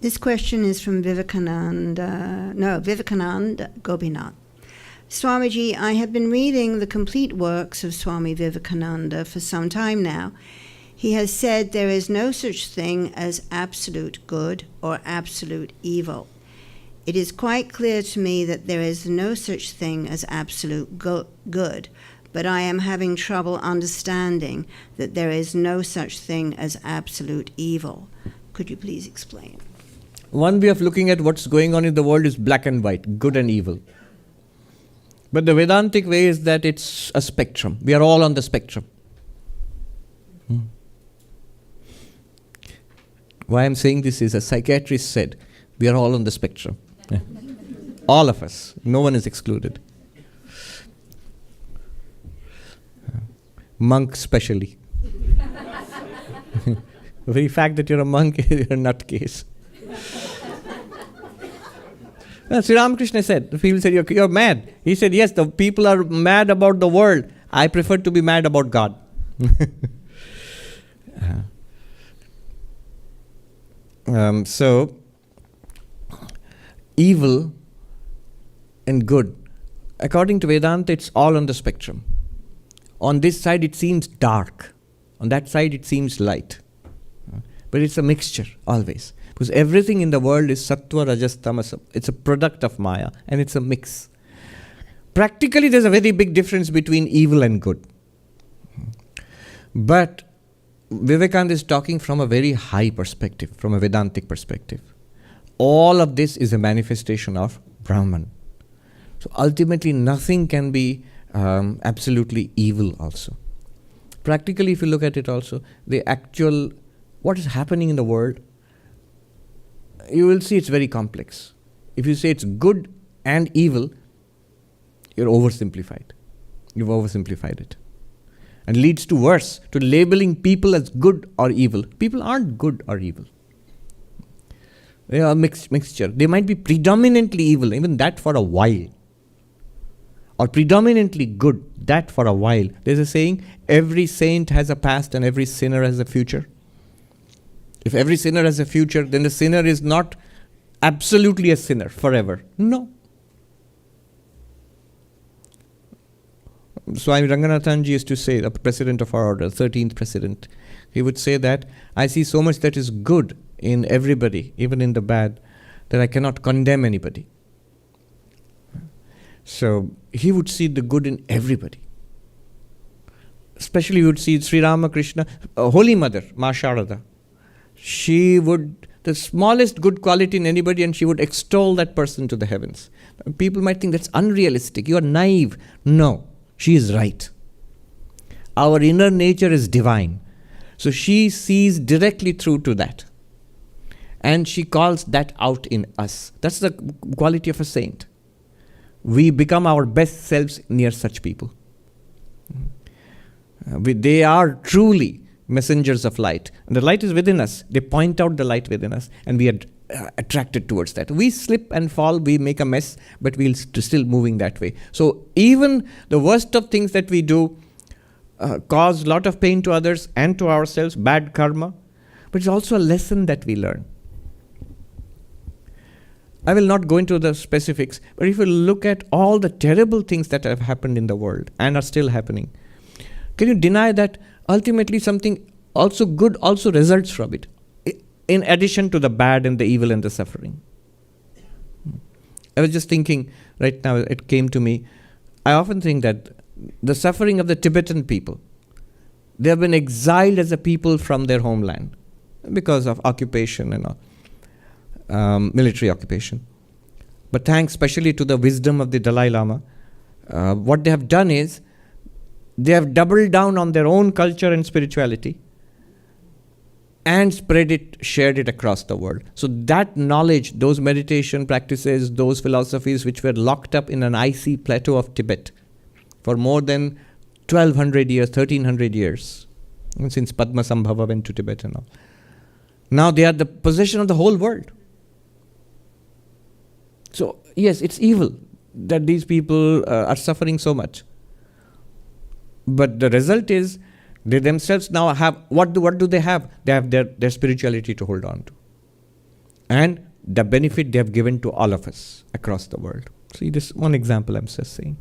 This question is from Vivekananda Gopinath. Swamiji, I have been reading the complete works of Swami Vivekananda for some time now. He has said there is no such thing as absolute good or absolute evil. It is quite clear to me that there is no such thing as absolute good, but I am having trouble understanding that there is no such thing as absolute evil. Could you please explain? One way of looking at what's going on in the world is black and white, good and evil. But the Vedantic way is that it's a spectrum. We are all on the spectrum. Why I'm saying this is a psychiatrist said, we are all on the spectrum. Yeah. All of us. No one is excluded. Monk especially. The very fact that you're a monk is a nutcase. Sri Ramakrishna said, the people said, you're mad. He said, yes, the people are mad about the world. I prefer to be mad about God. So, evil and good, according to Vedanta, it's all on the spectrum. On this side, it seems dark. On that side, it seems light. But it's a mixture, always. Because everything in the world is sattva, rajas, tamas. It's a product of Maya, and it's a mix. Practically, there's a very big difference between evil and good. But Vivekananda is talking from a very high perspective, from a Vedantic perspective. All of this is a manifestation of Brahman. So ultimately, nothing can be absolutely evil also. Practically, if you look at it also, the actual, what is happening in the world, you will see it's very complex. If you say it's good and evil, you're oversimplified. You've oversimplified it. And leads to worse, to labeling people as good or evil. People aren't good or evil. They are a mixture. They might be predominantly evil, even that for a while. Or predominantly good, that for a while. There's a saying, every saint has a past and every sinner has a future. If every sinner has a future, then the sinner is not absolutely a sinner forever. No. Swami Ranganathanji used to say, the president of our order, 13th president, he would say that, I see so much that is good in everybody, even in the bad, that I cannot condemn anybody. So he would see the good in everybody. Especially he would see Sri Ramakrishna, Holy Mother, Ma Sharada. She would, the smallest good quality in anybody, and she would extol that person to the heavens. People might think that's unrealistic, you are naive. No, she is right. Our inner nature is divine. So she sees directly through to that. And she calls that out in us. That's the quality of a saint. We become our best selves near such people. They are truly messengers of light. And the light is within us. They point out the light within us, and we are attracted towards that. We slip and fall, we make a mess, but we'll still moving that way. So even the worst of things that we do cause a lot of pain to others and to ourselves, bad karma, but it's also a lesson that we learn. I will not go into the specifics, but if you look at all the terrible things that have happened in the world and are still happening, can you deny that ultimately something also good also results from it, in addition to the bad and the evil and the suffering? I was just thinking right now, it came to me, I often think that the suffering of the Tibetan people, they have been exiled as a people from their homeland because of occupation and all. Military occupation. But thanks especially to the wisdom of the Dalai Lama, what they have done is, they have doubled down on their own culture and spirituality and shared it across the world. So that knowledge, those meditation practices, those philosophies which were locked up in an icy plateau of Tibet for more than 1200 years, 1300 years, since Padmasambhava went to Tibet and all. Now they are the possession of the whole world. So, yes, it's evil that these people are suffering so much. But the result is, they themselves now have, what do they have? They have their spirituality to hold on to. and the benefit they have given to all of us across the world. See, this one example I'm just saying.